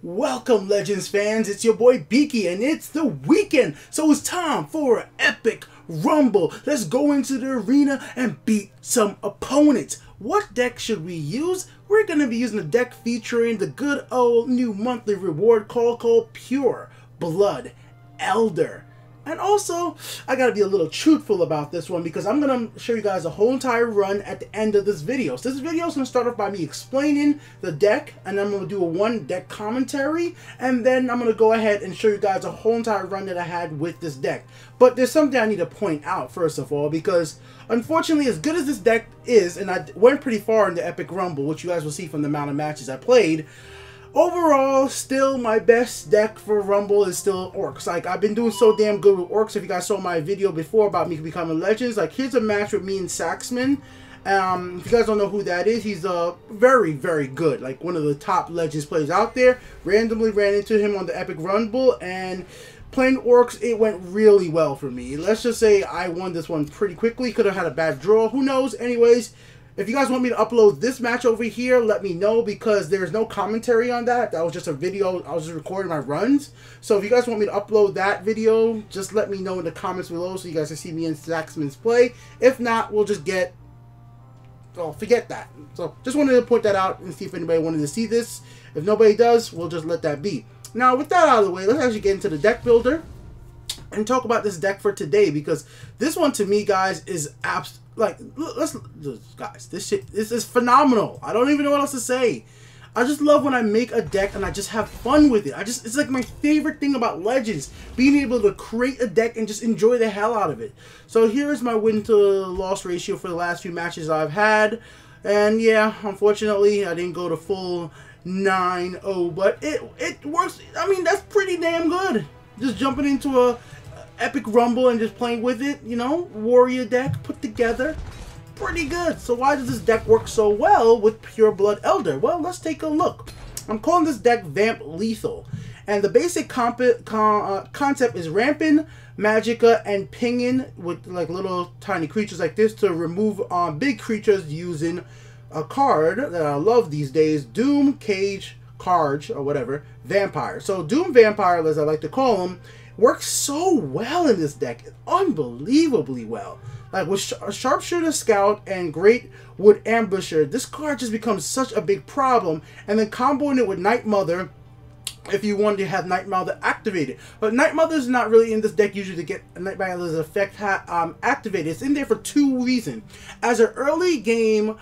Welcome, Legends fans. It's your boy Beaky, and it's the weekend, so it's time for an epic rumble. Let's go into the arena and beat some opponents. What deck should we use? We're going to be using a deck featuring the good old new monthly reward called Pure Blood Elder. And also, I gotta be a little truthful about this one because I'm gonna show you guys a whole entire run at the end of this video. So this video is gonna start off by me explaining the deck, and then I'm gonna do a one deck commentary, and then I'm gonna go ahead and show you guys a whole entire run that I had with this deck. But there's something I need to point out first of all, because unfortunately, as good as this deck is, and I went pretty far in the Epic Rumble, which you guys will see from the amount of matches I played, overall, still my best deck for Rumble is still Orcs. Like, I've been doing so damn good with Orcs. If you guys saw my video before about me becoming Legends, like, here's a match with me and Saxman. If you guys don't know who that is, he's very, very good. Like, one of the top Legends players out there. Randomly ran into him on the Epic Rumble, and playing Orcs, it went really well for me. Let's just say I won this one pretty quickly. Could have had a bad draw. Who knows? Anyways, if you guys want me to upload this match over here, let me know, because there's no commentary on that. That was just a video. I was just recording my runs. So if you guys want me to upload that video, just let me know in the comments below so you guys can see me and Saxman's play. If not, we'll just get... oh, forget that. So just wanted to point that out and see if anybody wanted to see this. If nobody does, we'll just let that be. Now, with that out of the way, let's actually get into the deck builder and talk about this deck for today, because this one to me, guys, is like, guys, this is phenomenal. I don't even know what else to say. I just love when I make a deck and I just have fun with it. It's like my favorite thing about Legends, being able to create a deck and just enjoy the hell out of it. So here's my win to loss ratio for the last few matches I've had. And yeah, unfortunately, I didn't go to full 9-0, but it works. I mean, that's pretty damn good. Just jumping into a Epic Rumble and just playing with it, you know, warrior deck put together, pretty good. So why does this deck work so well with Pure Blood Elder? Well, let's take a look. I'm calling this deck Vamp Lethal, and the basic concept is ramping, magicka, and pinging with like little tiny creatures like this to remove big creatures using a card that I love these days, Doom, Cage, Carge, or whatever, Vampire. So Doom Vampire, as I like to call him, works so well in this deck, unbelievably well. Like with Sharpshooter Scout and Great Wood Ambusher, this card just becomes such a big problem. And then comboing it with Night Mother, if you wanted to have Night Mother activated. But Night Mother is not really in this deck usually to get Night Mother's effect activated. It's in there for two reasons. As an early game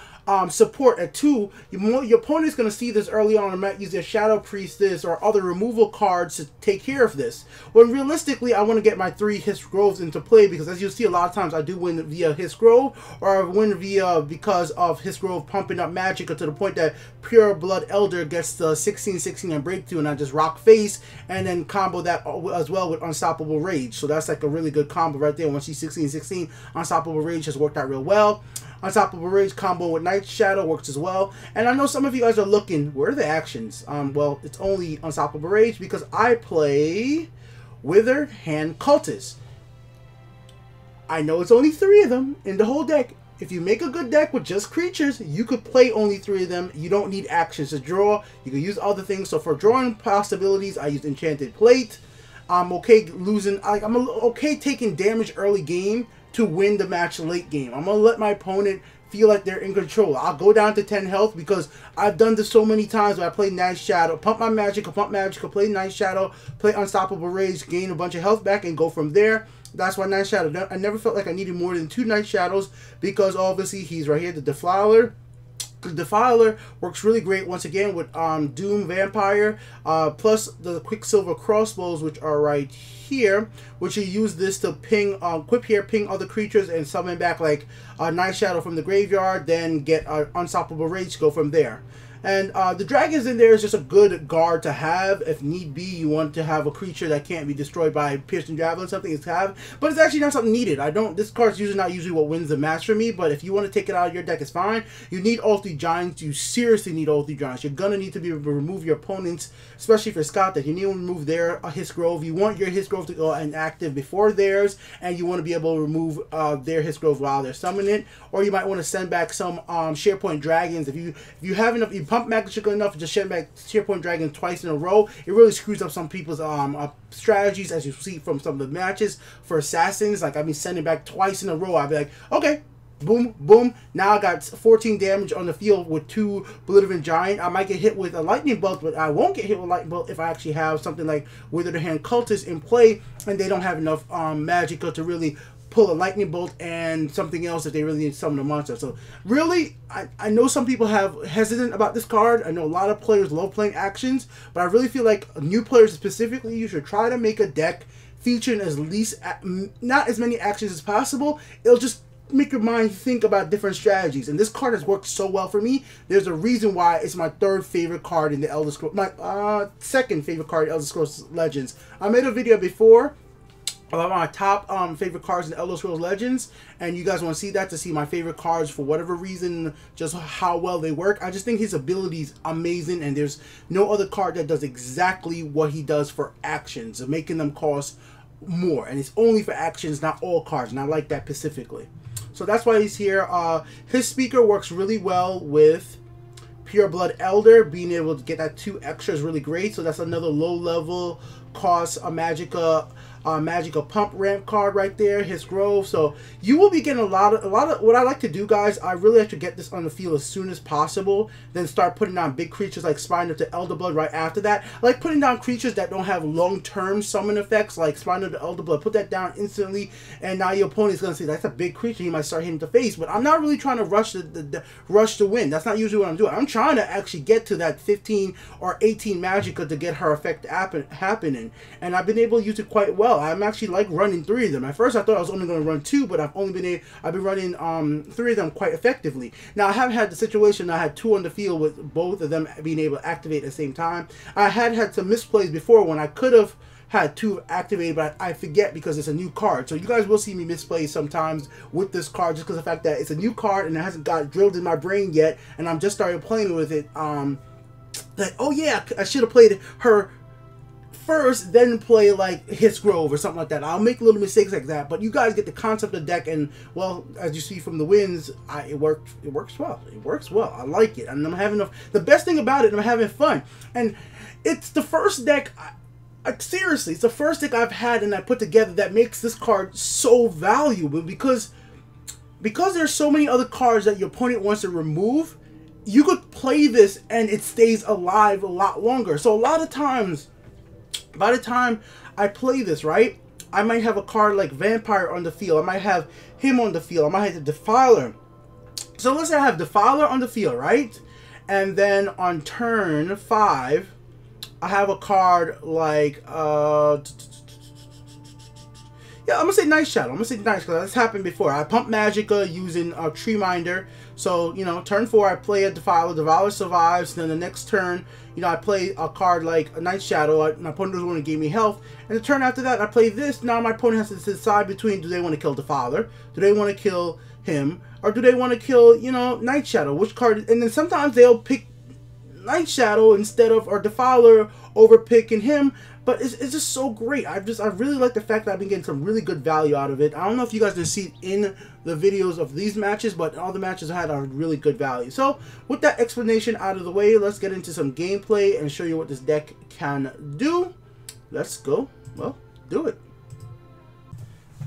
support at 2, your opponent's going to see this early on and might use their Shadow Priestess or other removal cards to take care of this. When realistically, I want to get my 3 Hiss Groves into play, because as you'll see a lot of times I do win via Hiss Grove, or I win via because of Hiss Grove pumping up Magicka to the point that Pure Blood Elder gets the 16-16 and breakthrough, and I just rock face and then combo that as well with Unstoppable Rage. So that's like a really good combo right there. Once she's 16-16, Unstoppable Rage has worked out real well. Unstoppable Rage combo with Night Shadow works as well. And I know some of you guys are looking, where are the actions? Well, it's only Unstoppable Rage because I play Withered Hand Cultist. I know it's only 3 of them in the whole deck. If you make a good deck with just creatures, you could play only 3 of them. You don't need actions to draw. You can use other things. So for drawing possibilities, I use Enchanted Plate. I'm okay losing. I'm okay taking damage early game to win the match late game. I'm going to let my opponent feel like they're in control. I'll go down to 10 health because I've done this so many times where I play Night Shadow, pump my Magicka, play Night Shadow, play Unstoppable Rage, gain a bunch of health back, and go from there. That's why Night Shadow, I never felt like I needed more than 2 Night Shadows, because obviously he's right here, the Defiler. The Defiler works really great once again with Doom Vampire, plus the Quicksilver Crossbows, which are right here, which you use this to ping, equip here, ping other creatures and summon back like Night Shadow from the graveyard, then get Unstoppable Rage, go from there. And the dragons in there is just a good guard to have. If need be, you want to have a creature that can't be destroyed by piercing javelin, something to have. But it's actually not something needed. This card's usually not what wins the match for me. But if you want to take it out of your deck, it's fine. You need all 3 giants. You seriously need all 3 giants. You're gonna need to be able to remove your opponents, especially for Scout Deck. You need to remove their Hiss Grove. You want your Hiss Grove to go inactive before theirs, and you want to be able to remove their Hiss Grove while they're summoning it. Or you might want to send back some SharePoint dragons if you have enough pump magic enough to just send back Tier Point Dragon twice in a row, it really screws up some people's strategies, as you see from some of the matches for assassins. Like, I've been sending back twice in a row. I'd be like, okay, boom, boom. Now I got 14 damage on the field with 2 Belligerent Giant. I might get hit with a Lightning Bolt, but I won't get hit with Lightning Bolt if I actually have something like Withered Hand Cultist in play, and they don't have enough Magicka to really pull a Lightning Bolt and something else if they really need to summon a monster. So really, I know some people have hesitant about this card. I know a lot of players love playing actions, but I really feel like new players specifically, you should try to make a deck featuring not as many actions as possible. It'll just make your mind think about different strategies, and this card has worked so well for me. There's a reason why it's my 3rd favorite card in the Elder Scrolls, my 2nd favorite card in Elder Scrolls Legends. I made a video before about my top favorite cards in Elder Scrolls Legends, and you guys want to see that, to see my favorite cards for whatever reason, just how well they work. I just think his ability is amazing, and there's no other card that does exactly what he does for actions, of making them cost more, and it's only for actions, not all cards, and I like that specifically. So that's why he's here. His speaker works really well with Pure Blood Elder. Being able to get that 2 extra is really great. So that's another low level cost Magicka pump ramp card right there, his Grove. So you will be getting a lot of what I like to do, guys. I really like to get this on the field as soon as possible, then start putting down big creatures like Spine of the Elder Blood right after that. I like putting down creatures that don't have long-term summon effects, like Spine of the Elder Blood. Put that down instantly, and now your opponent's gonna say that's a big creature, he might start hitting the face. But I'm not really trying to rush the win. That's not usually what I'm doing. I'm trying to actually get to that 15 or 18 Magicka to get her effect happening, and I've been able to use it quite well. I'm actually like running 3 of them. At first I thought I was only going to run 2, but I've been running 3 of them quite effectively. Now I have had the situation I had 2 on the field with both of them being able to activate at the same time. I had some misplays before when I could have had 2 activated, but I forget because it's a new card. So you guys will see me misplay sometimes with this card, just because of the fact that it's a new card and it hasn't got drilled in my brain yet, and I'm just started playing with it. Like, oh yeah, I should have played her first, then play like His Grove or something like that. I'll make little mistakes like that, but you guys get the concept of the deck, and well, as you see from the wins, it works well. It works well. I like it, and I'm having the best thing about it, I'm having fun. And it's the first deck, seriously, it's the first deck I've had and I put together that makes this card so valuable, because there's so many other cards that your opponent wants to remove. You could play this and it stays alive a lot longer. So a lot of times, by the time I play this, right, I might have a card like Vampire on the field. I might have him on the field. I might have the Defiler. So let's say I have Defiler on the field, right? And then on turn 5, I have a card like, yeah, I'm going to say Night Shadow. I'm going to say Night Shadow. That's happened before. I pump Magicka using Tree Minder. So, you know, turn 4, I play a Defiler. Defiler survives. Then the next turn, you know, I play a card like a Night Shadow. My opponent doesn't want to give me health. And the turn after that, I play this. Now my opponent has to decide between, do they want to kill Defiler? Do they want to kill him? Or do they want to kill, you know, Night Shadow? Which card? And then sometimes they'll pick Night Shadow instead of, or Defiler over picking him. But it's just so great. I really like the fact that I've been getting some really good value out of it. I don't know if you guys can see it in the videos of these matches, but all the matches I had are really good value. So with that explanation out of the way, let's get into some gameplay and show you what this deck can do. Let's go. Well, do it.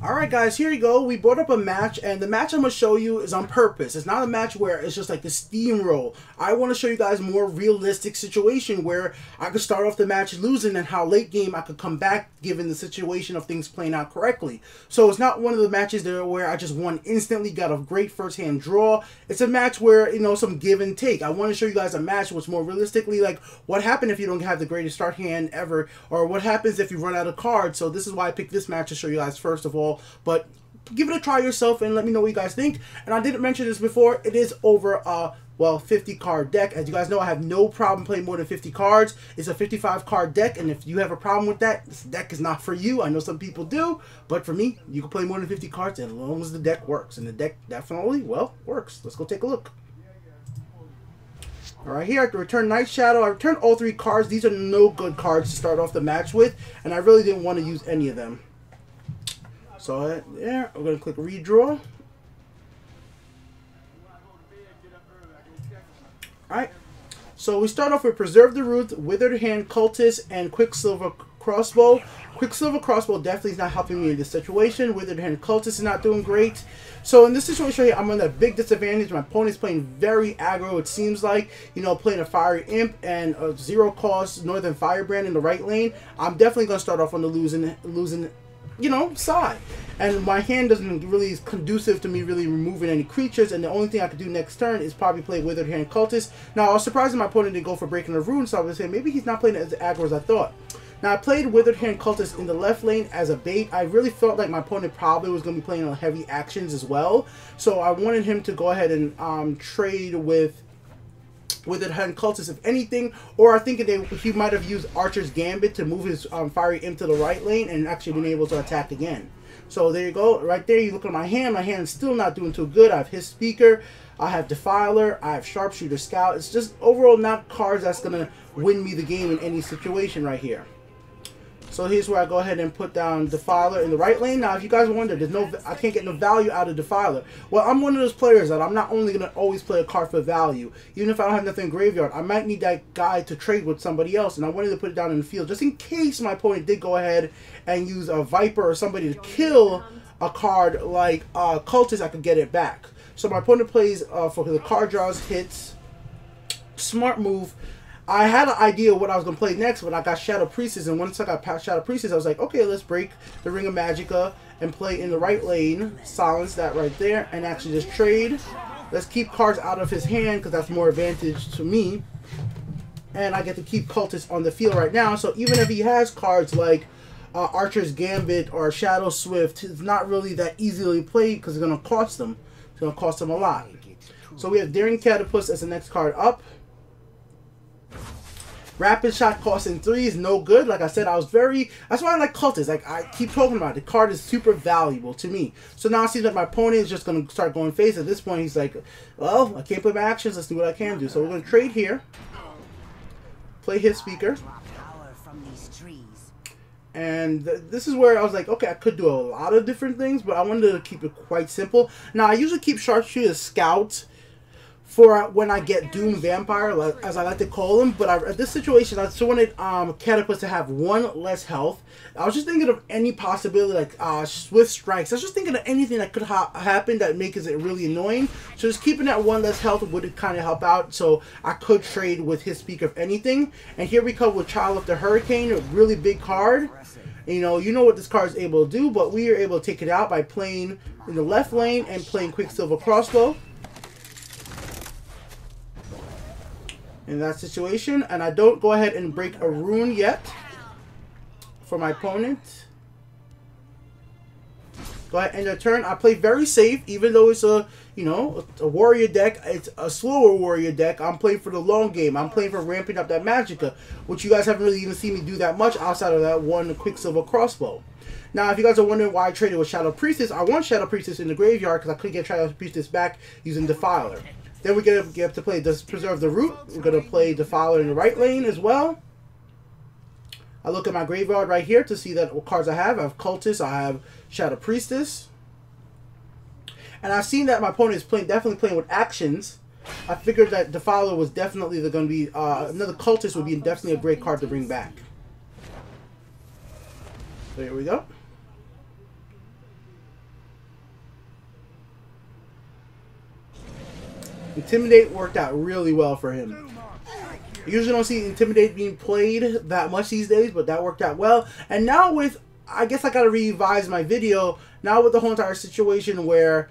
Alright guys, here you go. We brought up a match, and the match I'm going to show you is on purpose. It's not a match where it's just like the steamroll. I want to show you guys a more realistic situation where I could start off the match losing, and how late game I could come back given the situation of things playing out correctly. So it's not one of the matches there where I just won instantly, got a great first hand draw. It's a match where, you know, some give and take. I want to show you guys a match which more realistically, like what happened if you don't have the greatest start hand ever, or what happens if you run out of cards. So this is why I picked this match to show you guys first of all. But give it a try yourself and let me know what you guys think. And I didn't mention this before, it is over a, well, 50 card deck. As you guys know, I have no problem playing more than 50 cards. It's a 55 card deck, and if you have a problem with that, this deck is not for you. I know some people do, but for me, you can play more than 50 cards as long as the deck works. And the deck definitely, well, works. Let's go take a look. Alright, here I can return Night Shadow. I returned all 3 cards. These are no good cards to start off the match with, and I really didn't want to use any of them. So there, we're going to click redraw. Alright, So we start off with Preserve the Root, Withered Hand Cultist, and Quicksilver Crossbow. Quicksilver Crossbow definitely is not helping me in this situation. Withered Hand Cultist is not doing great. So in this situation here, I'm on a big disadvantage. My opponent's playing very aggro, it seems like. You know, playing a Fiery Imp and a 0-cost Northern Firebrand in the right lane. I'm definitely going to start off on the losing, you know, side. And my hand doesn't really is conducive to me really removing any creatures, and the only thing I could do next turn is probably play Withered Hand Cultist. Now, I was surprised that my opponent didn't go for Breaking the Rune, so I was saying maybe he's not playing as aggro as I thought. Now, I played Withered Hand Cultist in the left lane as a bait. I really felt like my opponent probably was going to be playing on heavy actions as well, so I wanted him to go ahead and trade with Withered Hand Cultist, if anything, or I think he might have used Archer's Gambit to move his Fiery Imp to the right lane and actually been able to attack again. So there you go, right there. You look at my hand is still not doing too good. I have His Speaker, I have Defiler, I have Sharpshooter Scout. It's just overall not cards that's going to win me the game in any situation right here. So here's where I go ahead and put down Defiler in the right lane. Now, if you guys wonder, I can't get no value out of Defiler. Well, I'm one of those players that I'm not only going to always play a card for value. Even if I don't have nothing in graveyard, I might need that guy to trade with somebody else. And I wanted to put it down in the field just in case my opponent did go ahead and use a Viper or somebody to kill a card like Cultist. I could get it back. So my opponent plays for the card draws, hits. Smart move. I had an idea of what I was going to play next when I got Shadow Priestess, and once I got past Shadow Priestess, I was like, okay, let's break the Ring of Magicka and play in the right lane, silence that right there, and actually just trade. Let's keep cards out of his hand because that's more advantage to me, and I get to keep Cultist on the field right now, so even if he has cards like Archer's Gambit or Shadow Swift, it's not really that easily played because it's going to cost him. It's going to cost him a lot. So we have Daring Catapult as the next card up. Rapid Shot costing 3 is no good. Like I said, that's why I like Cultist. Like I keep talking about it. The card is super valuable to me. So now I see that my opponent is just going to start going face. At this point, he's like, well, I can't play my actions. Let's do what I can do. So we're going to trade here. Play His Speaker. And this is where I was like, okay, I could do a lot of different things, but I wanted to keep it quite simple. Now, I usually keep Sharpshooter Scout for when I get Doom Vampire, as I like to call him. But at this situation, I just wanted Catapult to have 1 less health. I was just thinking of any possibility, like Swift Strikes. I was just thinking of anything that could happen that makes it really annoying. So just keeping that 1 less health would kind of help out. So I could trade with His Speaker if anything. And here we come with Child of the Hurricane, a really big card. You know what this card is able to do, but we are able to take it out by playing in the left lane and playing Quicksilver Crossbow. In that situation, and I don't go ahead and break a rune yet for my opponent. Go ahead, end your turn. I play very safe, even though it's a warrior deck. It's a slower warrior deck. I'm playing for the long game. I'm playing for ramping up that Magicka, which you guys haven't really even seen me do that much outside of that 1 Quicksilver Crossbow. Now, if you guys are wondering why I traded with Shadow Priestess, I want Shadow Priestess in the graveyard because I couldn't get Shadow Priestess back using Defiler. Then we're going to get to play Preserve the Root. We're going to play Defiler in the right lane as well. I look at my graveyard right here to see what cards I have. I have Cultist. I have Shadow Priestess. And I've seen that my opponent is definitely playing with actions. I figured that Defiler was definitely going to be... another Cultist would be definitely a great card to bring back. So here we go. Intimidate worked out really well for him. You usually don't see Intimidate being played that much these days, but that worked out well. And now with, I guess I gotta revise my video, now with the whole entire situation where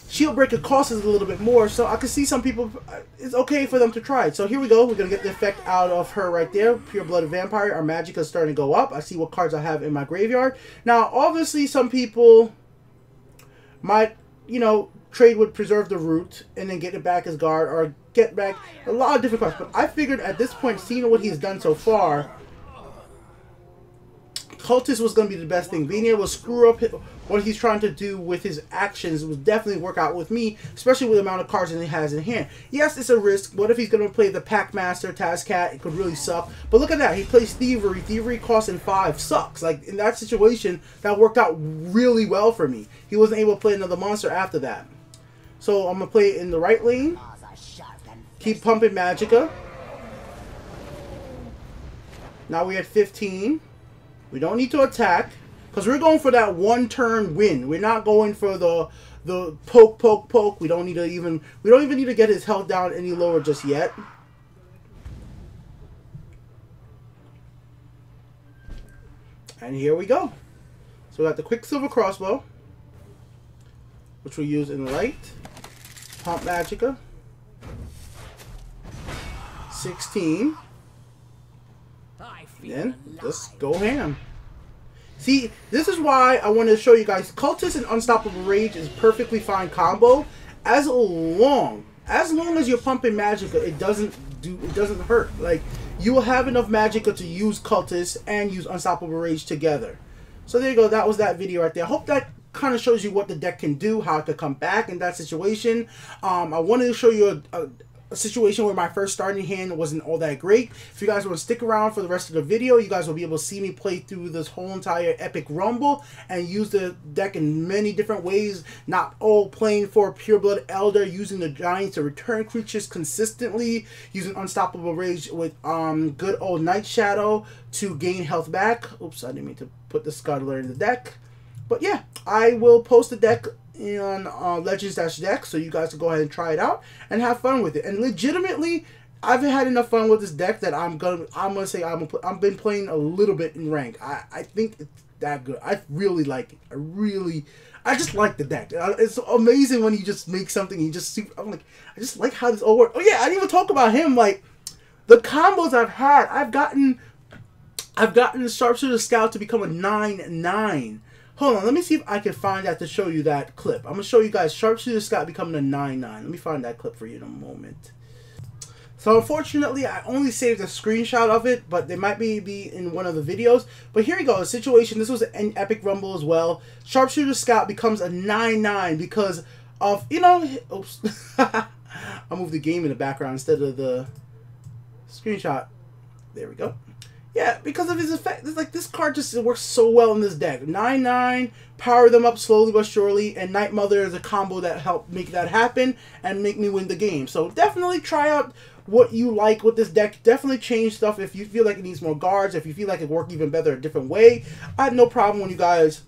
Shield Breaker costs us a little bit more, so I can see some people, it's okay for them to try it. So here we go, we're gonna get the effect out of her right there. Pure Blooded Vampire, our Magicka is starting to go up. I see what cards I have in my graveyard. Now, obviously some people might, trade with Preserve the Root and then get it back as guard, or get back a lot of different cards. But I figured at this point, seeing what he's done so far, Cultist was going to be the best thing. Being able to screw up what he's trying to do with his actions would definitely work out with me, especially with the amount of cards that he has in hand. Yes, it's a risk. What if he's going to play the Packmaster, Tazcat? It could really suck. But look at that. He plays Thievery. Thievery costing 5 sucks. Like, in that situation, that worked out really well for me. He wasn't able to play another monster after that. So I'm going to play it in the right lane. Keep pumping Magicka. Now we're at 15. We don't need to attack because we're going for that one turn win. We're not going for the poke, poke, poke. We don't even need to get his health down any lower just yet. And here we go. So we got the Quicksilver Crossbow, which we use in light. Pump Magicka. 16. Then just go ham. See, this is why I wanted to show you guys Cultist and Unstoppable Rage is perfectly fine combo. As long as you're pumping Magicka, it doesn't hurt. Like, you will have enough Magicka to use Cultist and use Unstoppable Rage together. So there you go. That was that video right there. I hope that kind of shows you what the deck can do, how it could come back in that situation. I wanted to show you a situation where my first starting hand wasn't all that great. If you guys want to stick around for the rest of the video, you guys will be able to see me play through this whole entire Epic Rumble and use the deck in many different ways. Not all playing for Pureblood Elder, using the Giants to return creatures consistently, using Unstoppable Rage with good old Night Shadow to gain health back. Oops, I didn't mean to put the Scuttler in the deck. But yeah, I will post the deck on Legends-Deck, so you guys can go ahead and try it out and have fun with it. And legitimately, I've had enough fun with this deck that I'm gonna say I've been playing a little bit in rank. I think it's that good. I really like it. I just like the deck. It's amazing when you just make something and you just see. I'm like, I just like how this all works. Oh yeah, I didn't even talk about him. Like, the combos I've had, I've gotten the Sharpshooter Scout to become a 9/9. Hold on, let me see if I can find that to show you that clip. I'm going to show you guys Sharpshooter Scout becoming a 9/9. Let me find that clip for you in a moment. So unfortunately, I only saved a screenshot of it, but they might be in one of the videos. But here we go, a situation. This was an Epic Rumble as well. Sharpshooter Scout becomes a 9/9 because of, you know, oops. I moved the game in the background instead of the screenshot. There we go. Yeah, because of his effect. It's like, this card just works so well in this deck. 9/9, power them up slowly but surely, and Night Mother is a combo that helped make that happen and make me win the game. So definitely try out what you like with this deck. Definitely change stuff if you feel like it needs more guards, if you feel like it worked even better a different way. I have no problem when you guys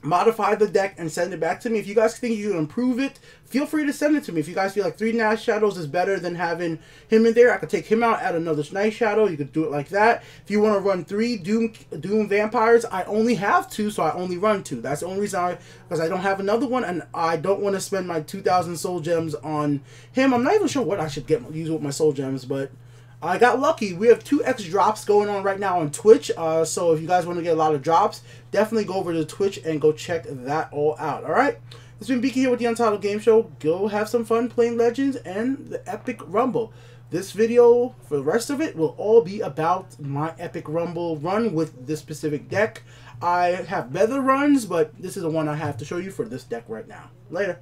modify the deck and send it back to me. If you guys think you can improve it, feel free to send it to me. If you guys feel like 3 Night Shadows is better than having him in there, I could take him out, add another Night Shadow. You could do it like that. If you want to run 3 Doom Vampires, I only have 2, so I only run 2. That's the only reason because I don't have another one, and I don't want to spend my 2,000 Soul Gems on him. I'm not even sure what I should use with my Soul Gems, but I got lucky. We have 2x drops going on right now on Twitch. So if you guys want to get a lot of drops, definitely go over to Twitch and go check that all out. Alright? It's been Beaky here with the Untitled Game Show. Go have some fun playing Legends and the Epic Rumble. This video, for the rest of it, will all be about my Epic Rumble run with this specific deck. I have better runs, but this is the one I have to show you for this deck right now. Later.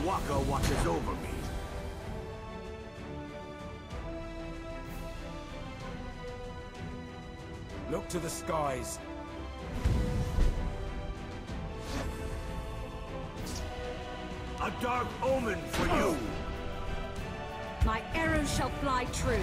Waka watches over me. Look to the skies. A dark omen for you. My arrows shall fly true.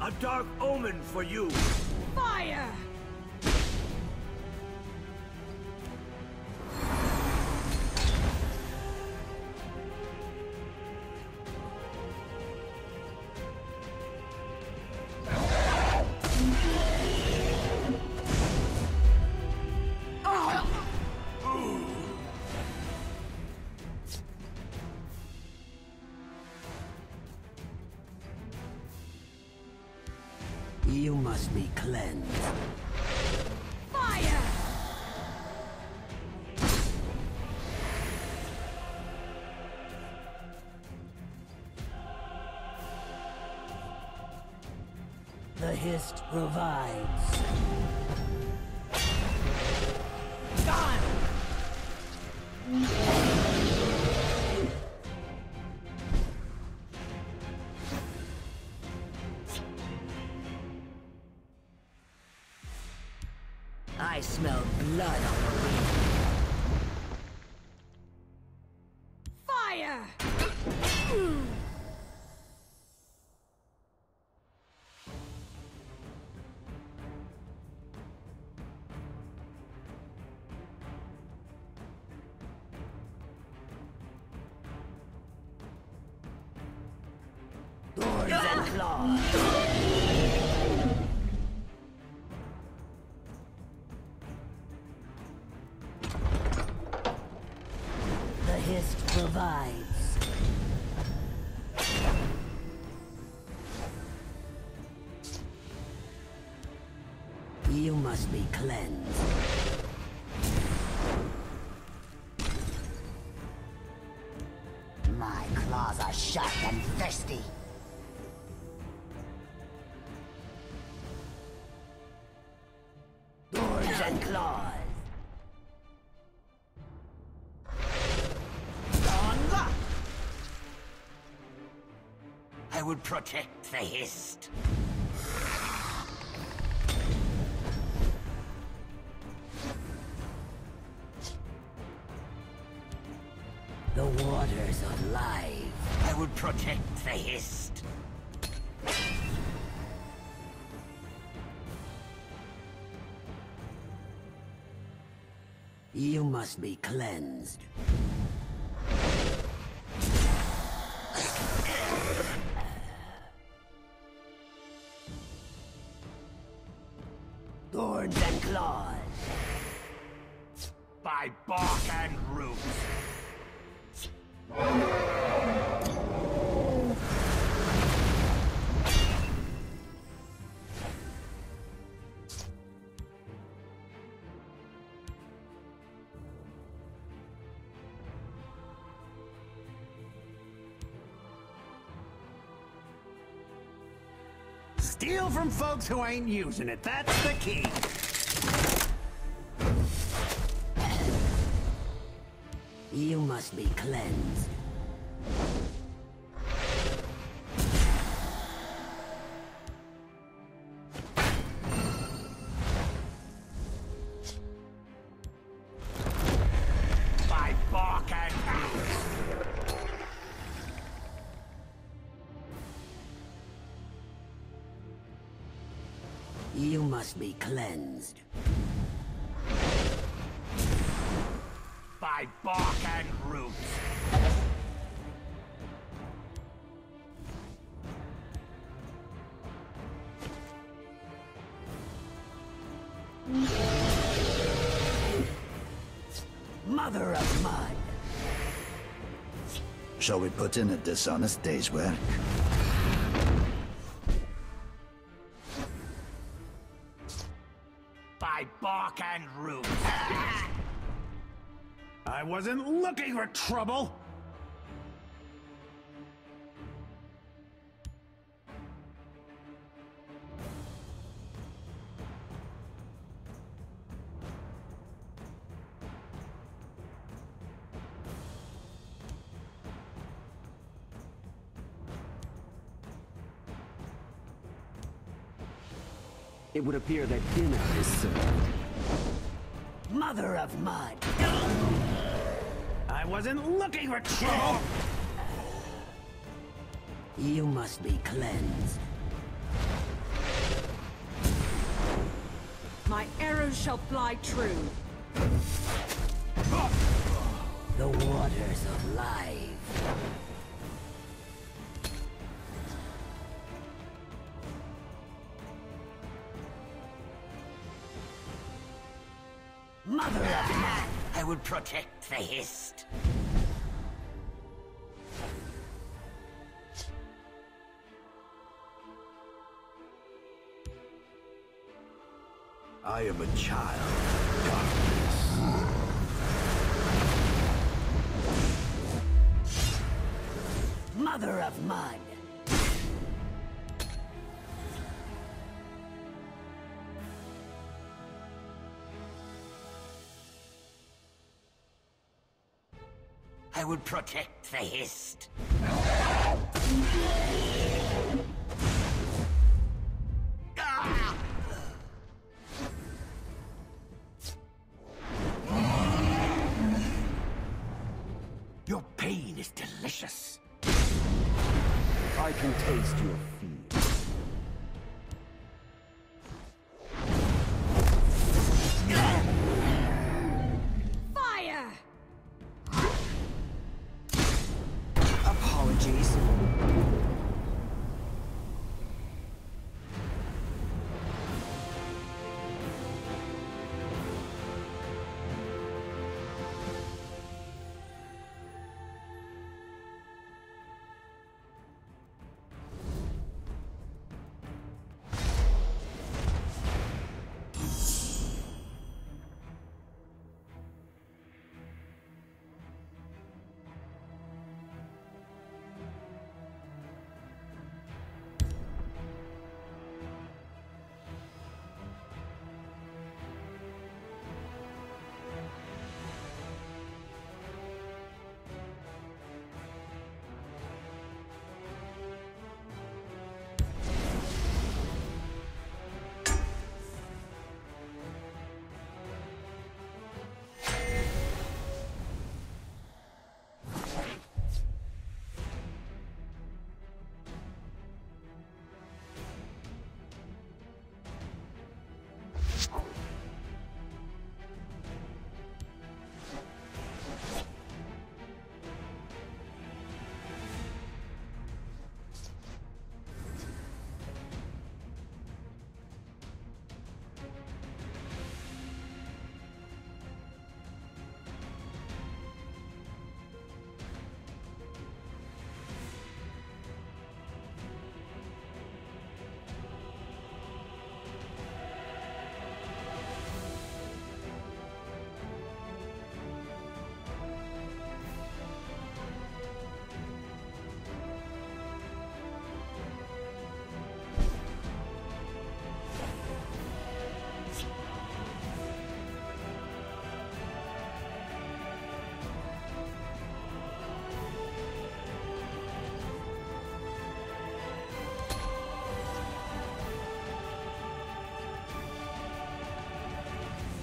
A dark omen for you. Fire! You must be cleansed. Fire! The Hist revives. Gone! I smell blood on the wind. Fire! Thorns and claws. The Hist revives. You must be cleansed. My claws are sharp and thirsty. Thorns and claws. I would protect the Hist. The waters of life. I would protect the Hist. You must be cleansed. Thorns and claws. By bark and roots. Steal from folks who ain't using it. That's the key. You must be cleansed. By bark and roots. You must be cleansed. By bark and roots. Mother of mud. Shall we put in a dishonest day's work? By bark and roots. I wasn't looking for trouble. It would appear that dinner is served. Mother of mud. I wasn't looking for trouble. You must be cleansed. My arrows shall fly true. The waters of life. Mother of mud. I would protect the Hist. I am a child of darkness. Mother of mud. I would protect the Hist. Your pain is delicious. I can taste your fear. Fire! Apologies.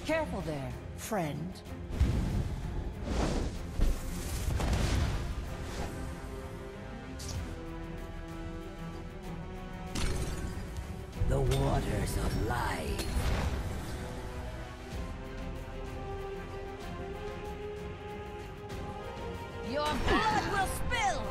Careful there, friend. The waters of life. Your blood will spill!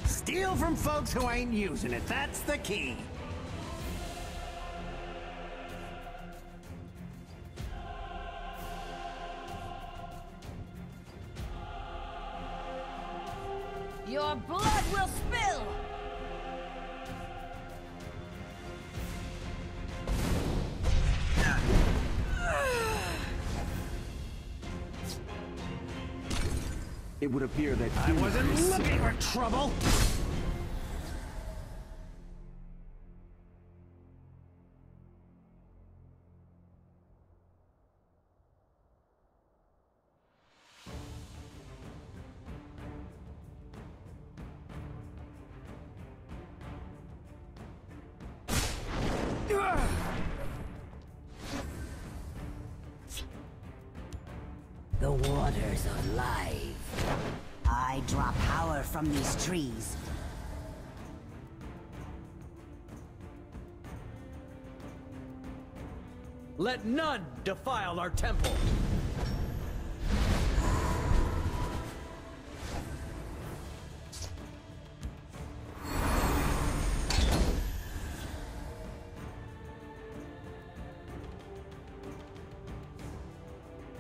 Steal from folks who ain't using it. That's the key. Your blood will spill! It would appear that I wasn't looking for trouble. The waters of life. I draw power from these trees. Let none defile our temple.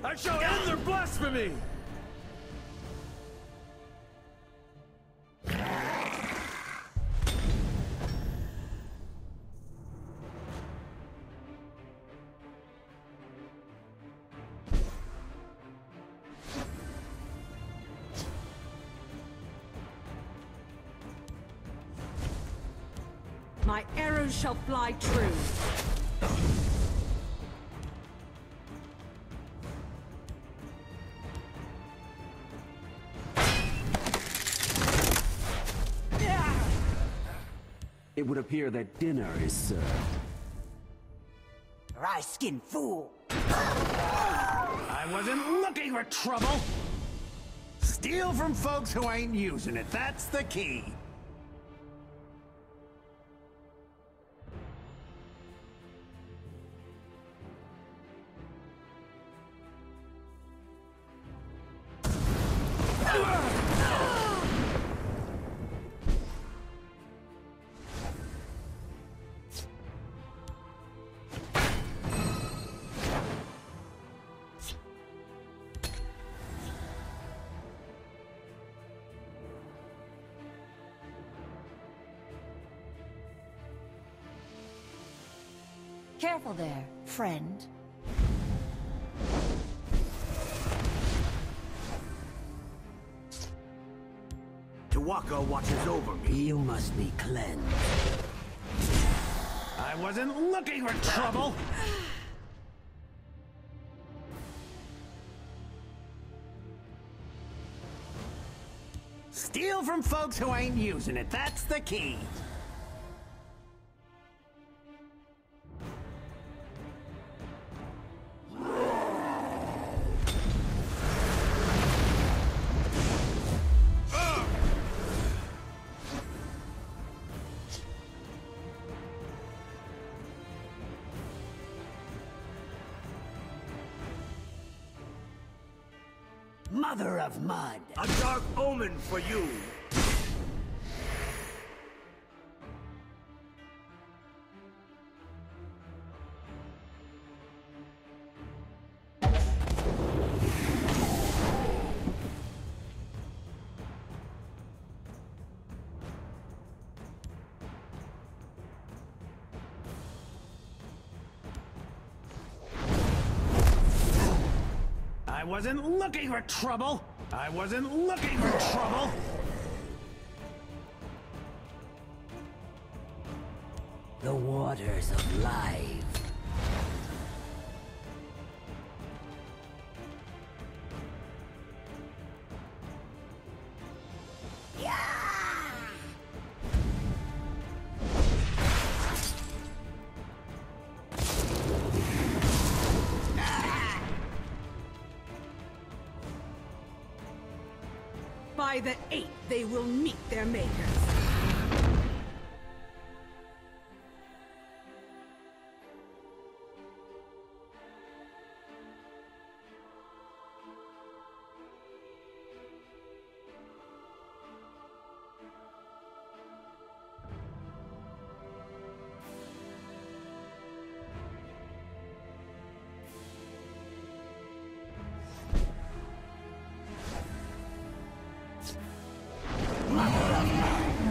I shall end their blasphemy! My arrows shall fly true. It would appear that dinner is served. Rye-skin fool! I wasn't looking for trouble! Steal from folks who ain't using it, that's the key! Careful there, friend. Tuwaka watches over me. You must be cleansed. I wasn't looking for trouble! Steal from folks who ain't using it, that's the key! Mother of mud! A dark omen for you. I wasn't looking for trouble! I wasn't looking for trouble! The waters of life. By the 8th, they will meet their makers. Mother of mud.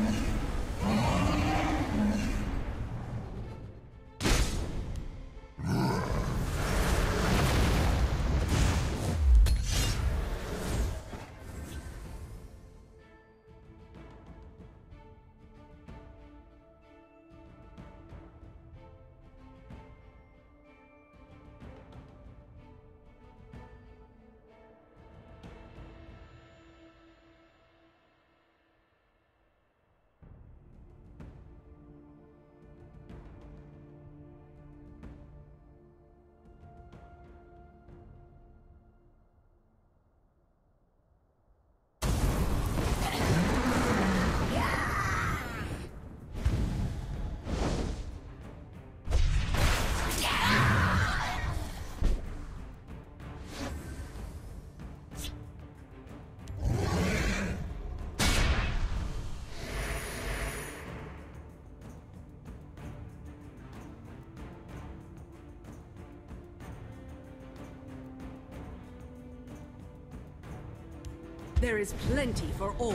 There is plenty for all.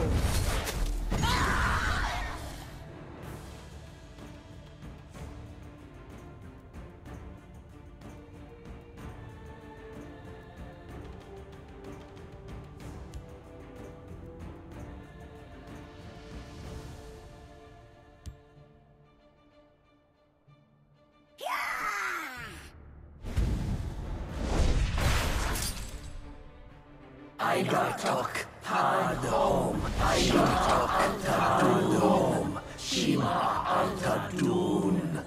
Aigatok, Hadom, Aigatok, Hadom, Shima Altadun.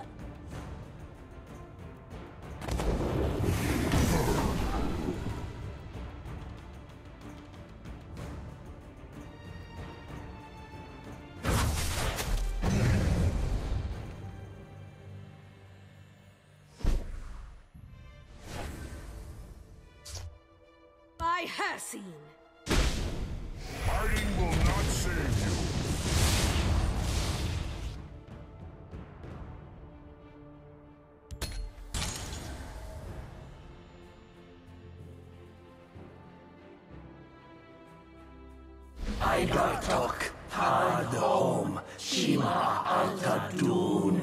I have seen. Hiding will not save you. Aigatok, Hadom, Shima Altadun.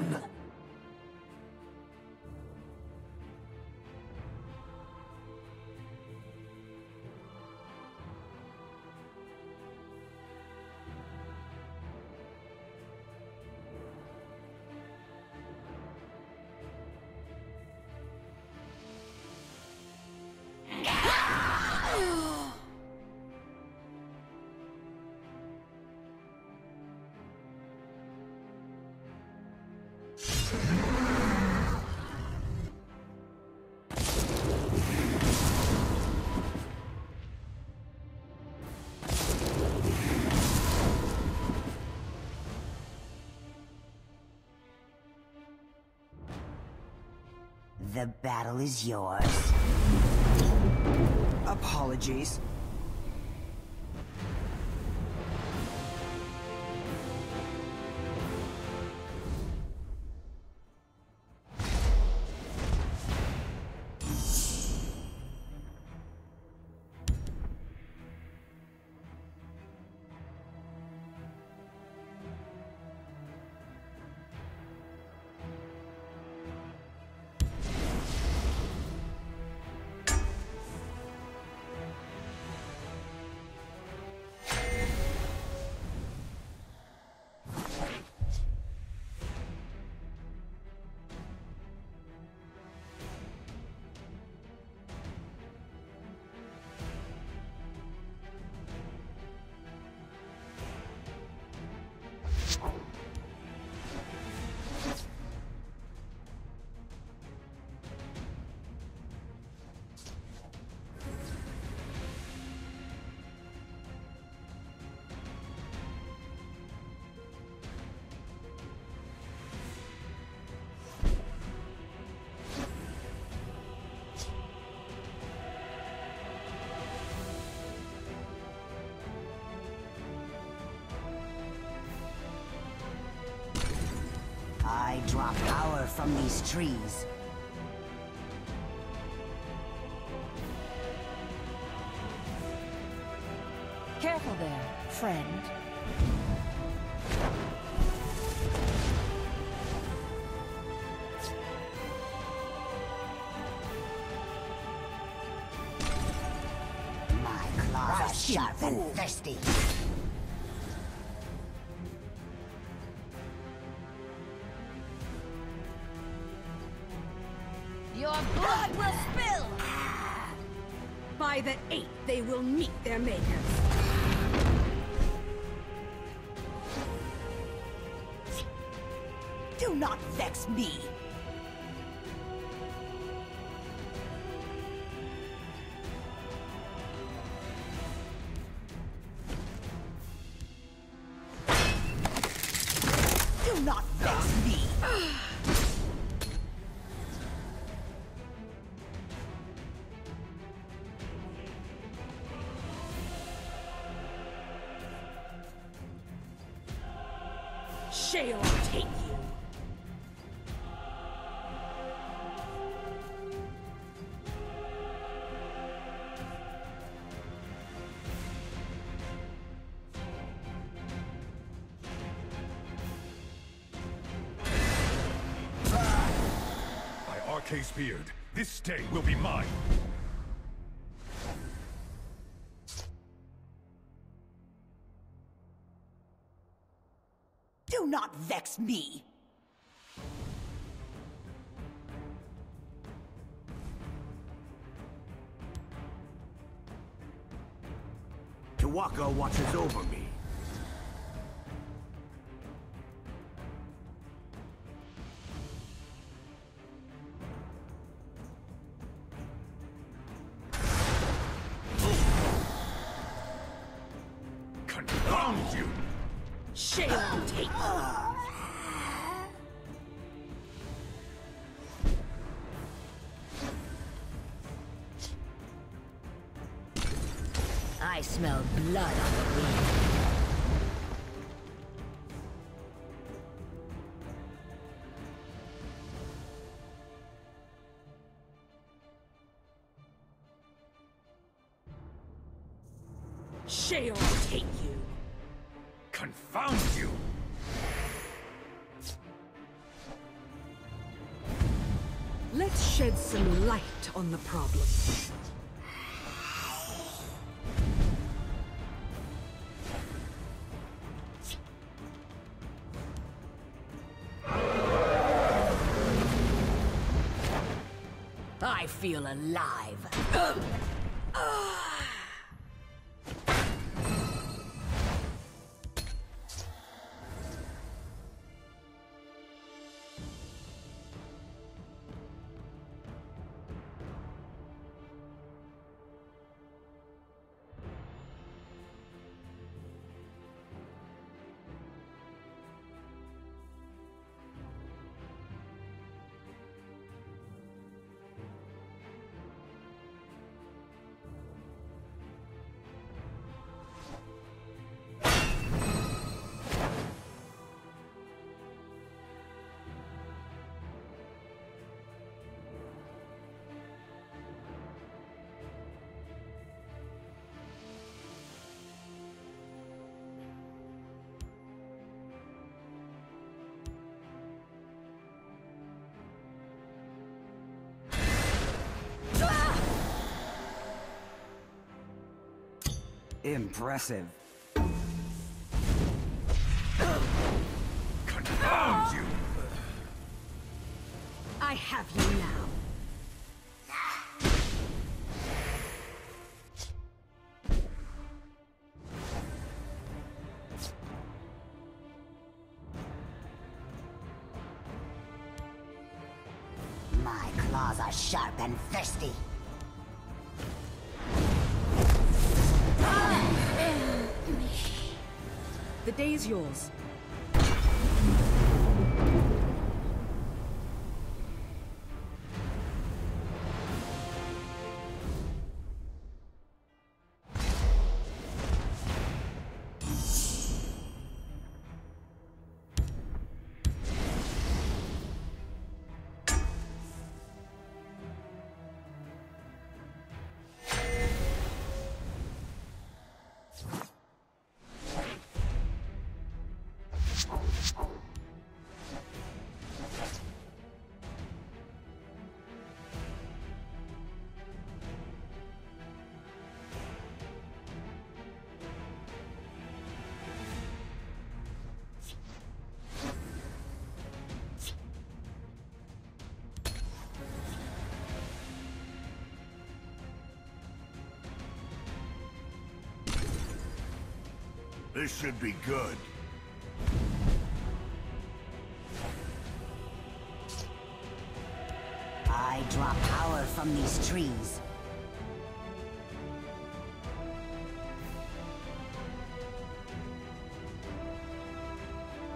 The battle is yours. Apologies. I draw power from these trees. Careful there, friend. My claws are sharp and thirsty. Your blood will spill! By the 8th, they will meet their makers. Do not vex me. Do not vex me. Shall take you. Case Beard, this stay will be mine. Do not vex me! Tuwaka watches over me. Confound you! Shale take. I smell blood on the wind. Shale take you. Confound you! Let's shed some light on the problem. I feel alive. Impressive. Confound you! I have you now. My claws are sharp and thirsty. The day is yours. This should be good. I draw power from these trees.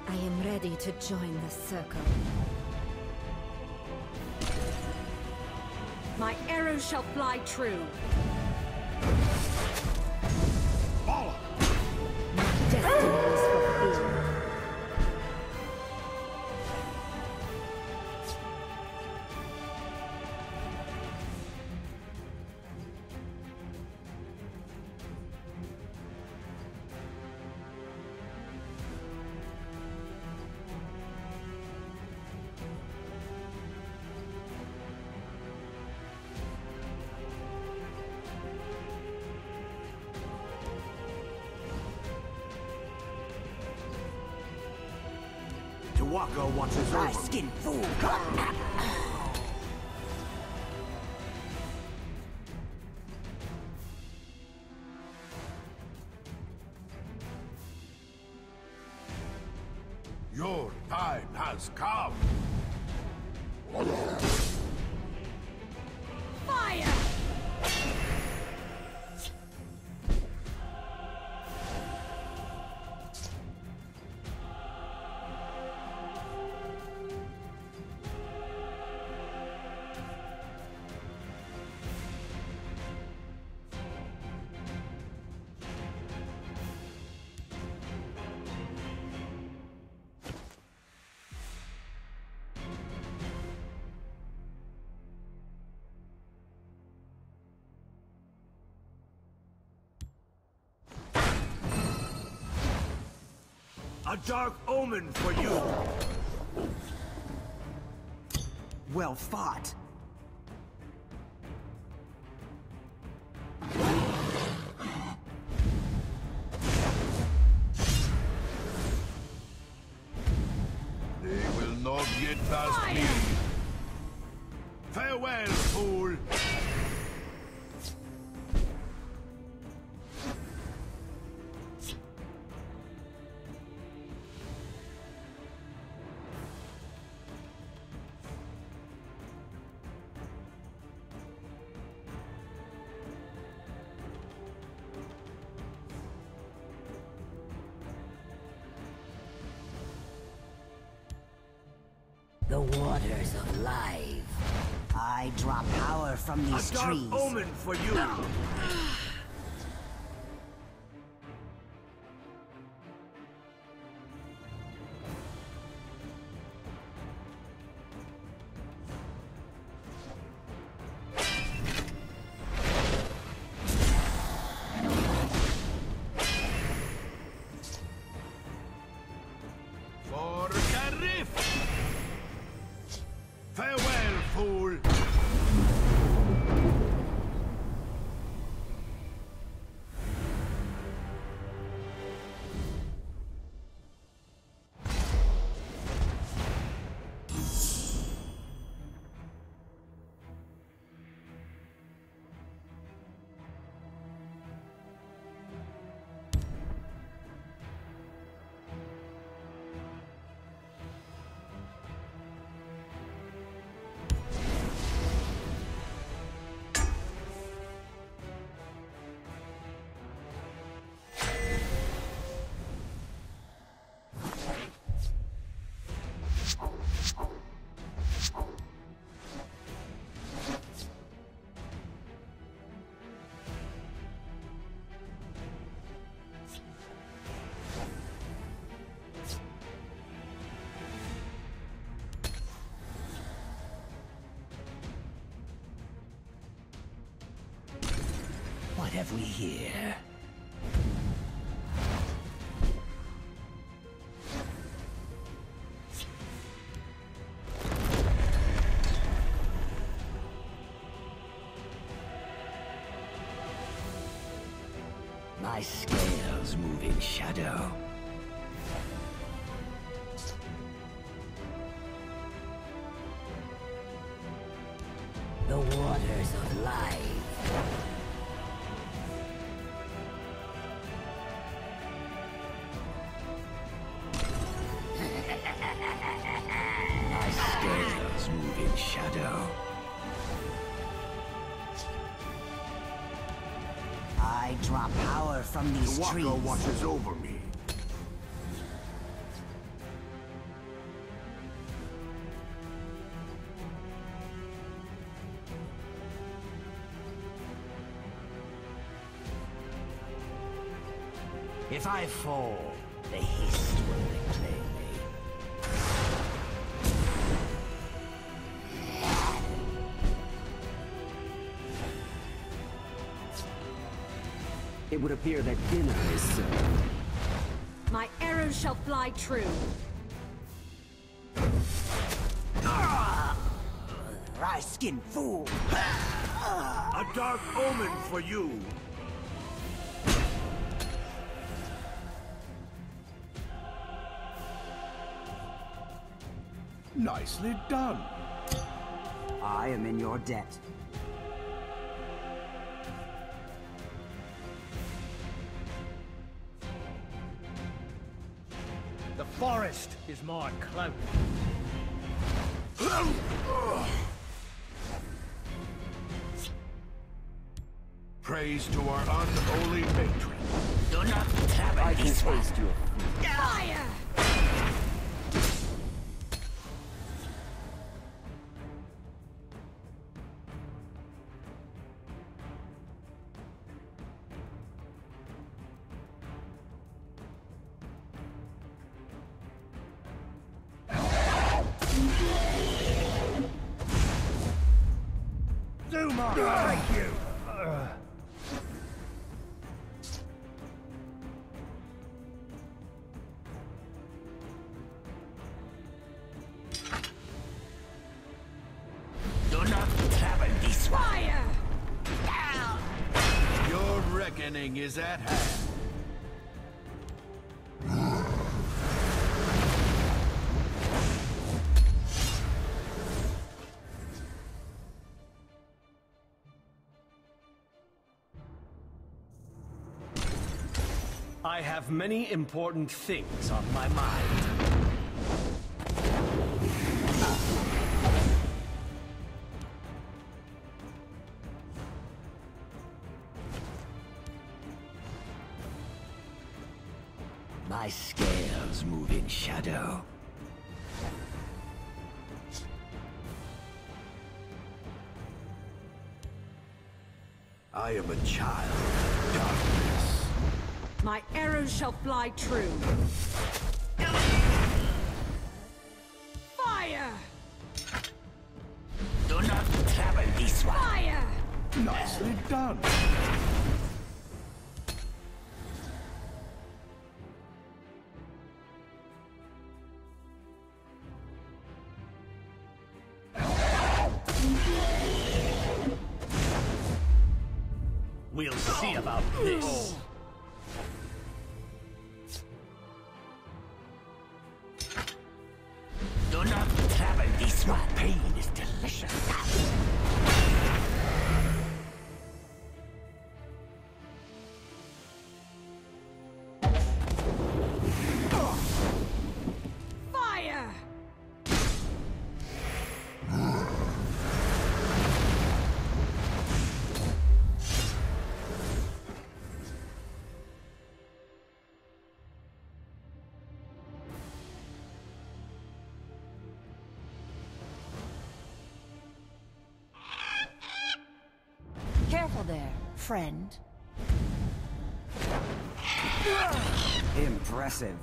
I am ready to join the circle. My arrow shall fly true. Follow! Destiny is fulfilled. Walker watches over. I skin fool. Your time has come. Fire! A dark omen for you. Well fought. They will not get past me. Farewell, fool. The waters of life. I drop power from these A dark trees. omen for you. For Sharif! Farewell, fool! What have we here? My scales move in shadow. The waters of life. My scales move in shadow. I draw power from these The trees. Walker watches over me. If I fall, the haste will reclaim me. It would appear that dinner is served. My arrows shall fly true. I skin fool. A dark omen for you. Nicely done. I am in your debt. The forest is my cloak. Praise to our unholy matron. Do not travel this way. Fire! Zuma, thank you. Do not travel this way. Fire! Your reckoning is at hand. I have many important things on my mind. My scales move in shadow. I am a child of darkness. My arrows shall fly true. Fire! Do not travel this way. Fire! Nicely done. We'll see about this. Do not travel this way. Pain is delicious. Fire! Careful there, friend. Impressive.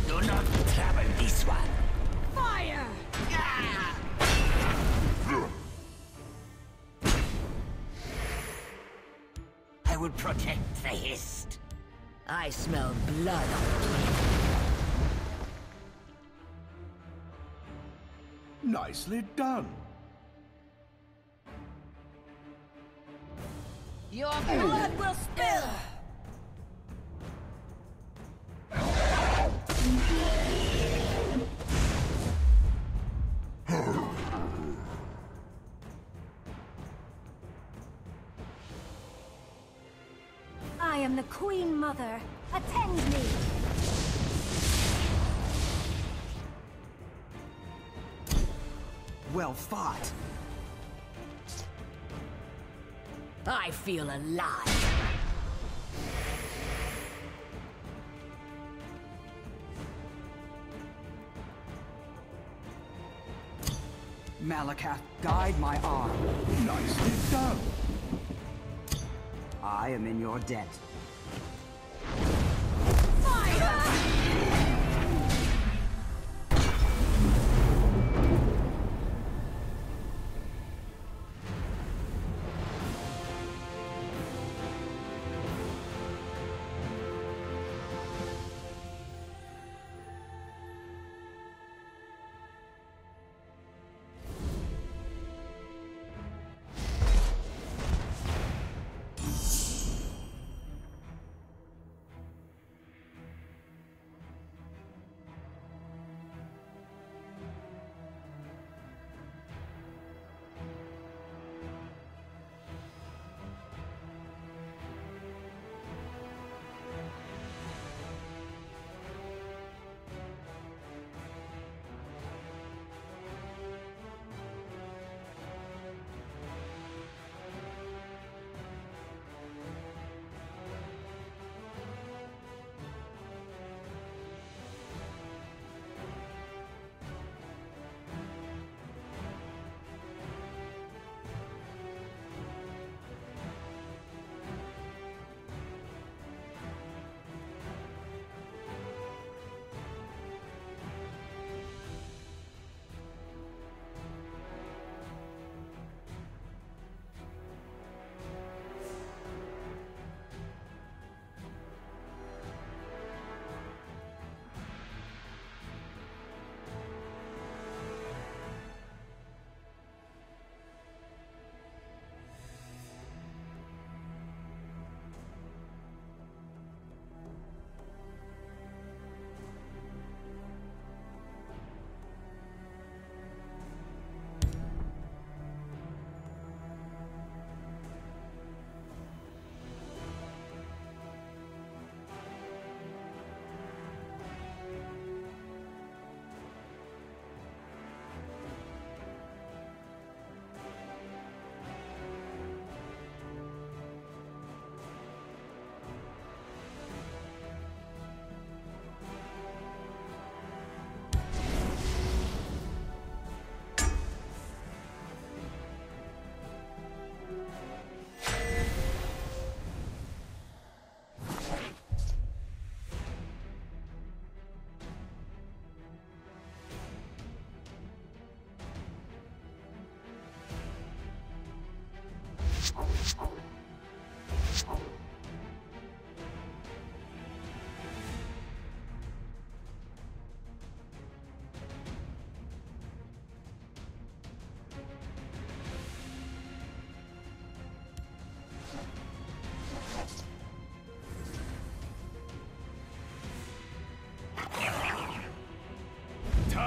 Do not travel this way. Fire! I will protect the hist. I smell blood on the Nicely done. Your blood will spill! I am the Queen Mother. Attend me! Well fought. I feel alive. Malakath, guide my arm. Nicely done. I am in your debt. Fire!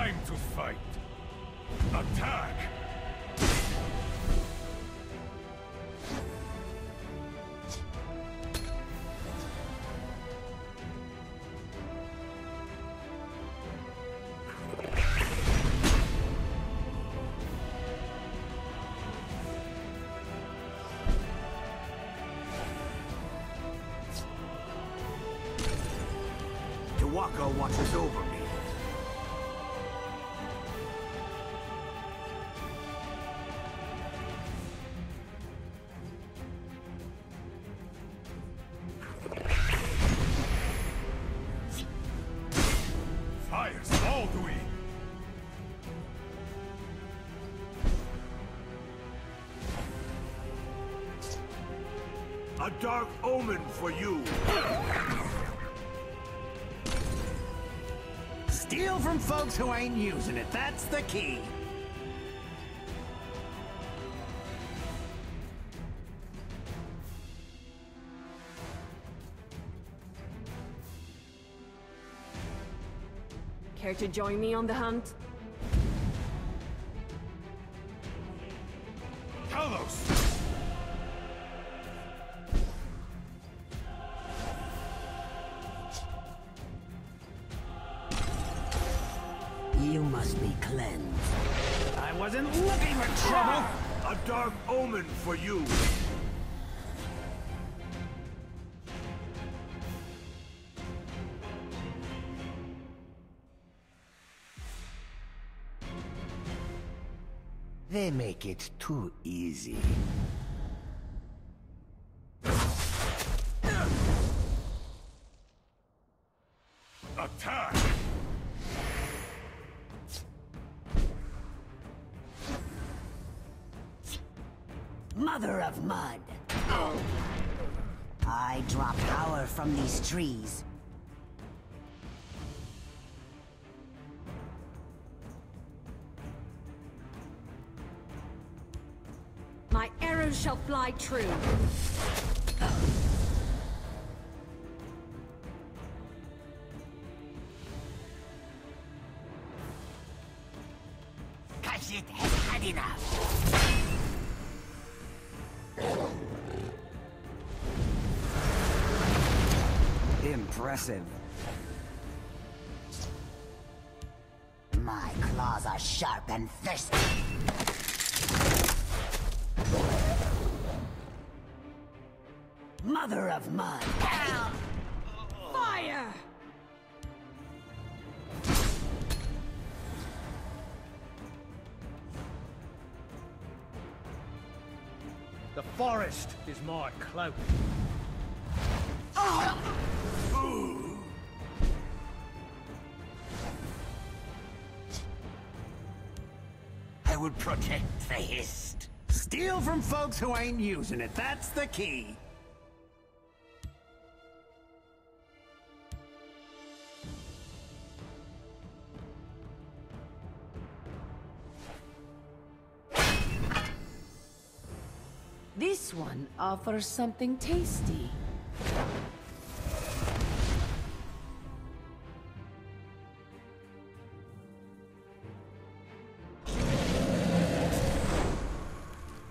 Time to fight. Attack! Waka watches over me. Fires all the way. A dark omen for you. Steal from folks who ain't using it, that's the key. Care to join me on the hunt? Talos! You must be cleansed. I wasn't looking for trouble! A dark omen for you. They make it too easy. Attack! Mother of Mud! I drop power from these trees. My arrows shall fly true. Kashit has had enough. Impressive. My claws are sharp and thirsty. Mother of Mud! Fire! The forest is my cloak. I would protect the hist. Steal from folks who ain't using it, that's the key. This one offers something tasty.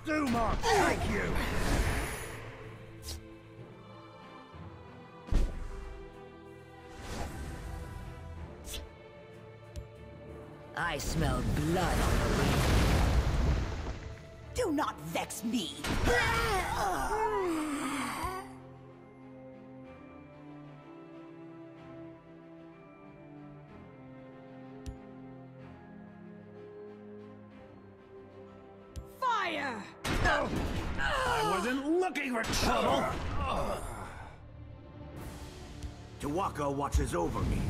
Duma, thank you. I smell blood on the wind. Do not vex me. Fire! I wasn't looking for trouble. Tawaka watches over me.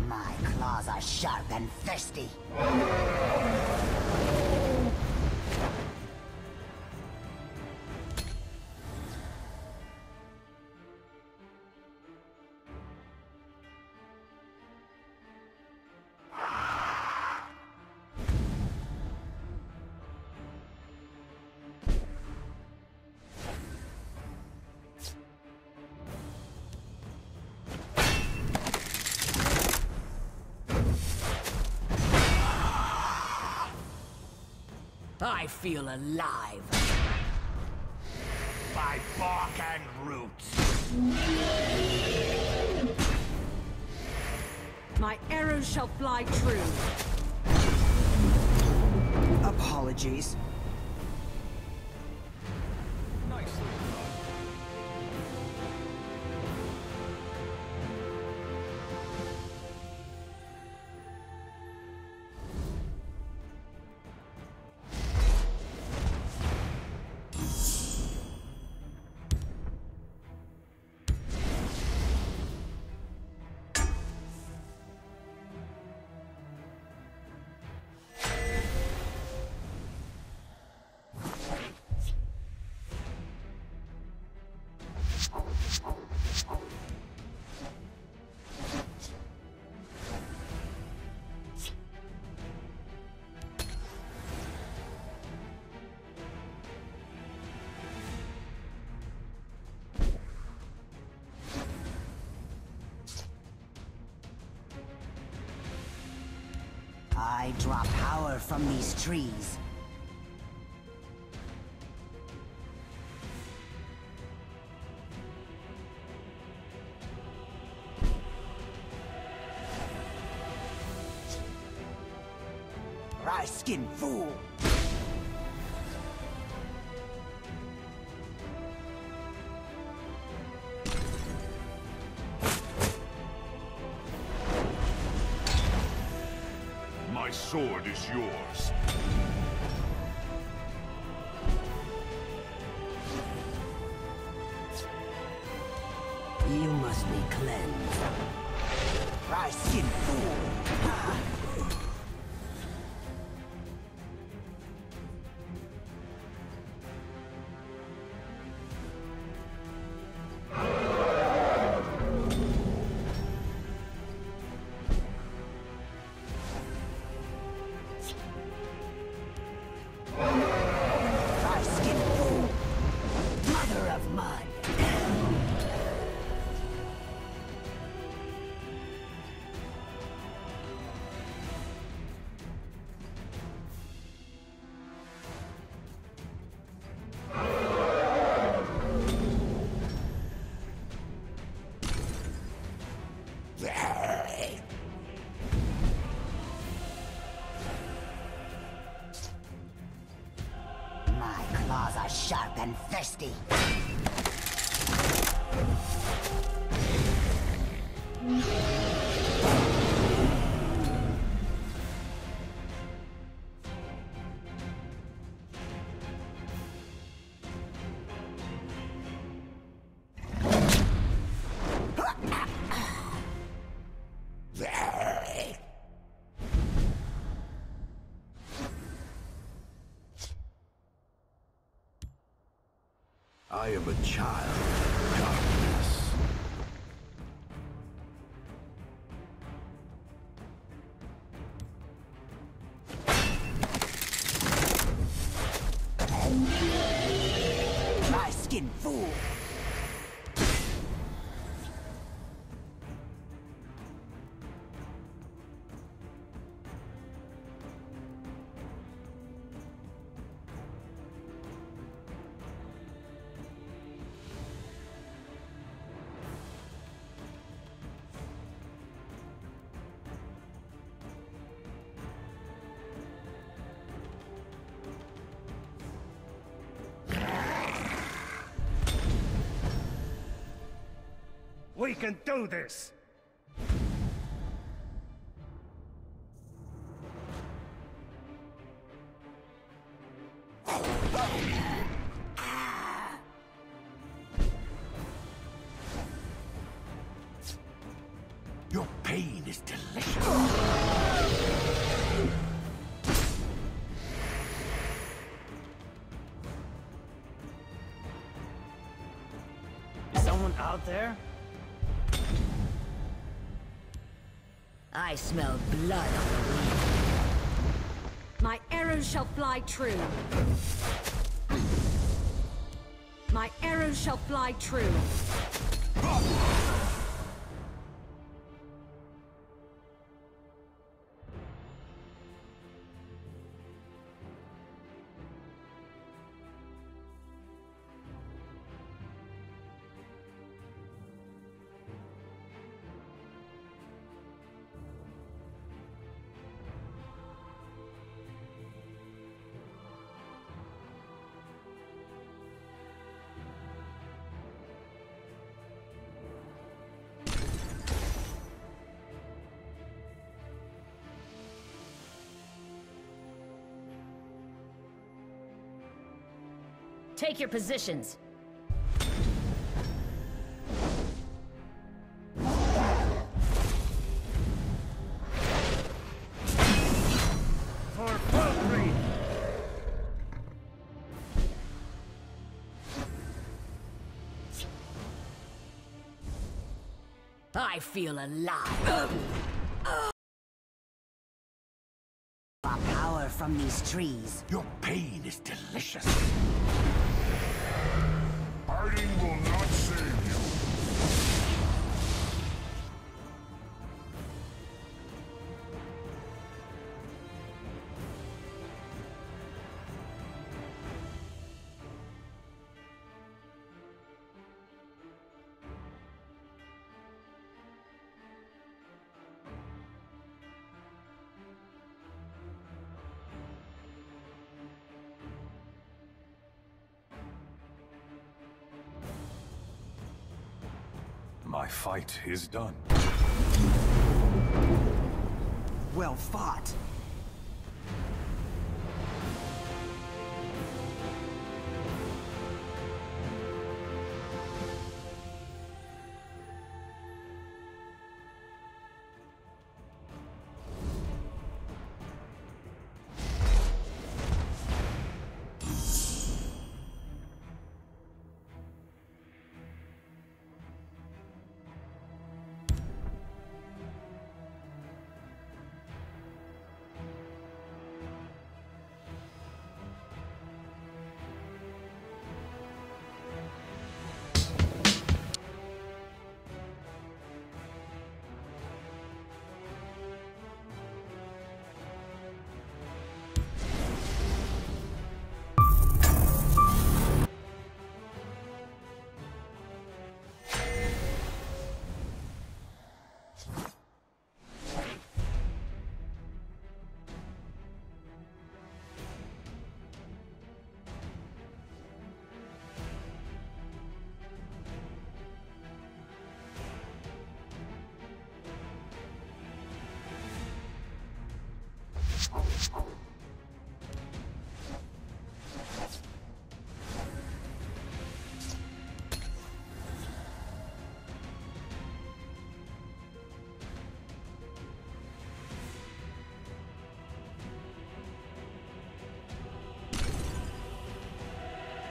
My claws are sharp and thirsty. I feel alive. By bark and roots. My arrows shall fly true. Apologies. I draw power from these trees. Rye-skin fool! My sword is yours. You must be cleansed. Rye-skin fool! Rye-skin fool! Mother of mud! My claws are sharp and thirsty. I am a child of darkness. Rye-skin fool! We can do this! Your pain is delicious. Someone out there? I smell blood on the wind. My arrows shall fly true. My arrows shall fly true. Take your positions. For poetry! I feel alive. Draw power from these trees. Your pain is delicious. Hiding will not save you. My fight is done. Well fought.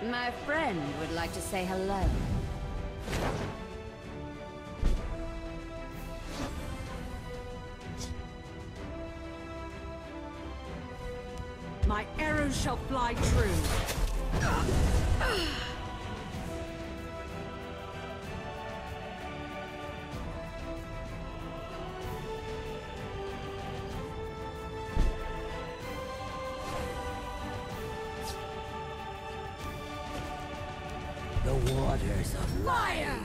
My friend would like to say hello. My arrows shall fly true. The waters of Fire!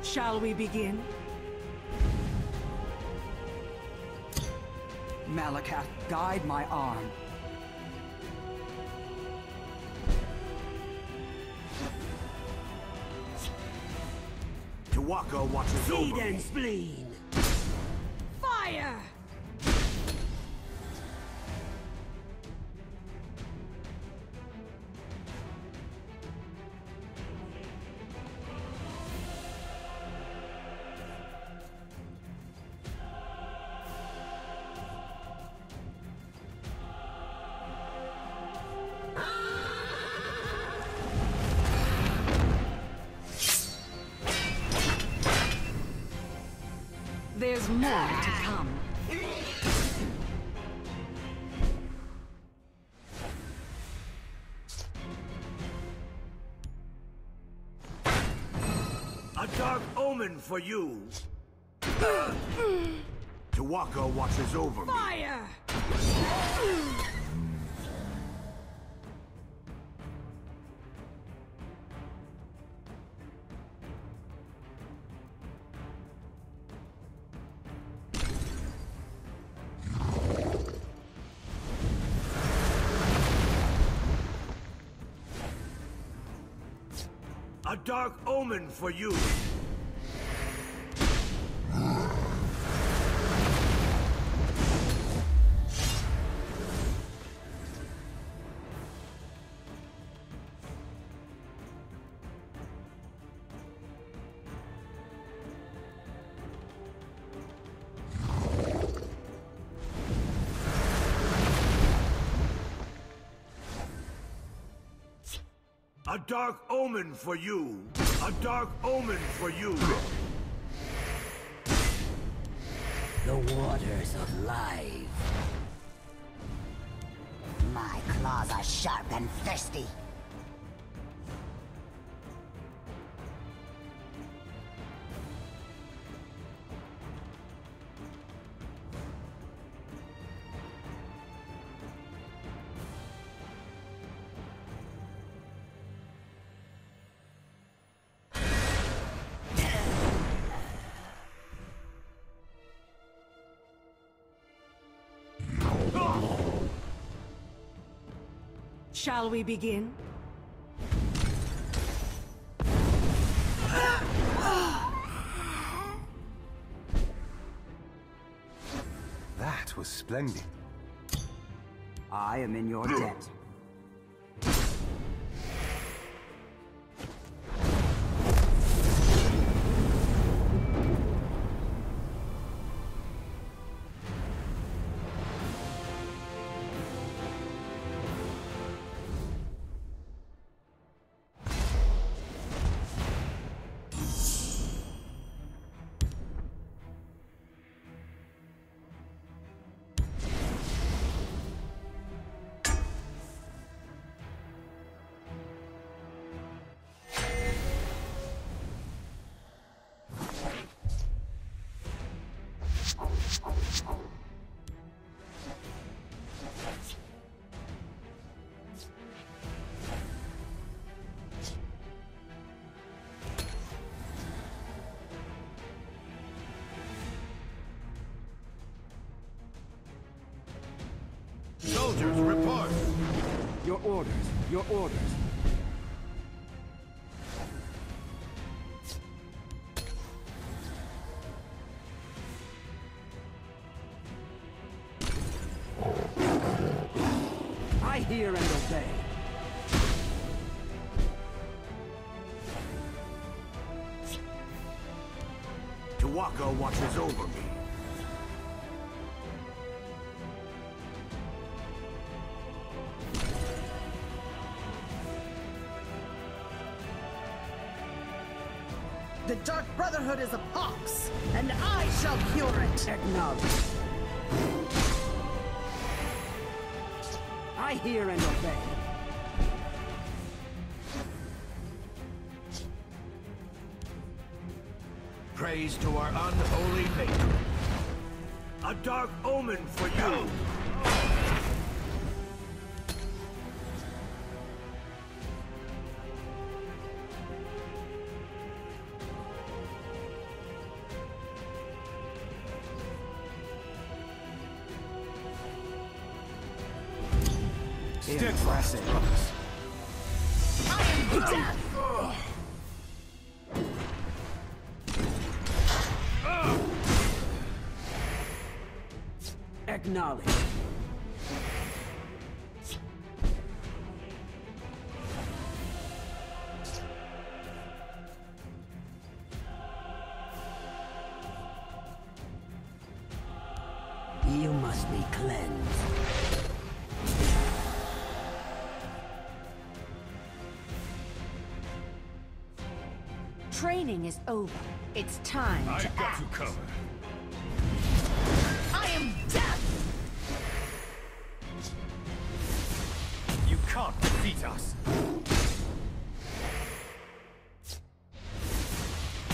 Shall we begin? Malakath, guide my arm. Tuwaka watches over Seed me. and spleen. Fire! There's more to come. A dark omen for you. Tuwaka watches over me. Fire! A dark omen for you. A dark omen for you. A dark omen for you. The waters of life. My claws are sharp and thirsty. Shall we begin? That was splendid. I am in your debt. Soldiers, report! Your orders, your orders. I hear and obey. Tuwaka watches over me. The Dark Brotherhood is a pox, and I shall cure it! Acknowledge. I hear and obey. Praise to our unholy patron. A dark omen for you! Impressive. I am death! Acknowledge. You must be cleansed. Training is over. It's time to I've got act. you covered. I am death! You can't defeat us.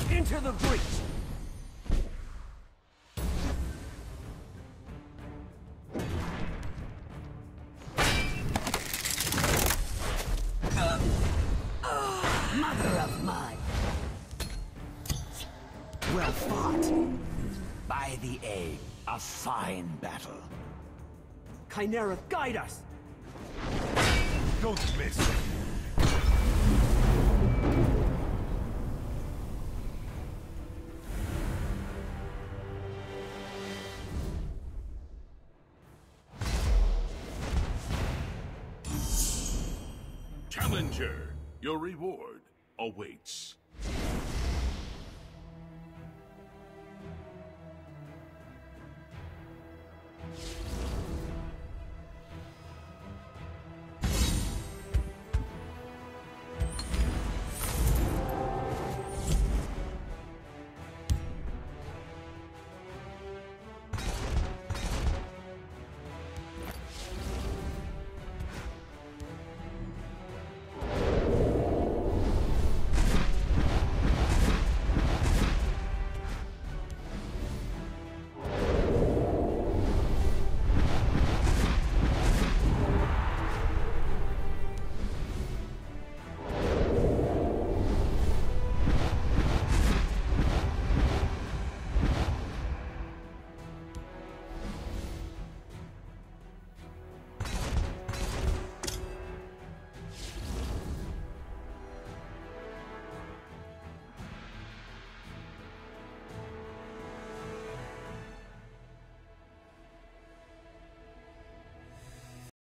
Into the breach! Mother of mud. Well fought. By the egg, a fine battle. Chimera, guide us! Don't miss. Challenger, your reward awaits.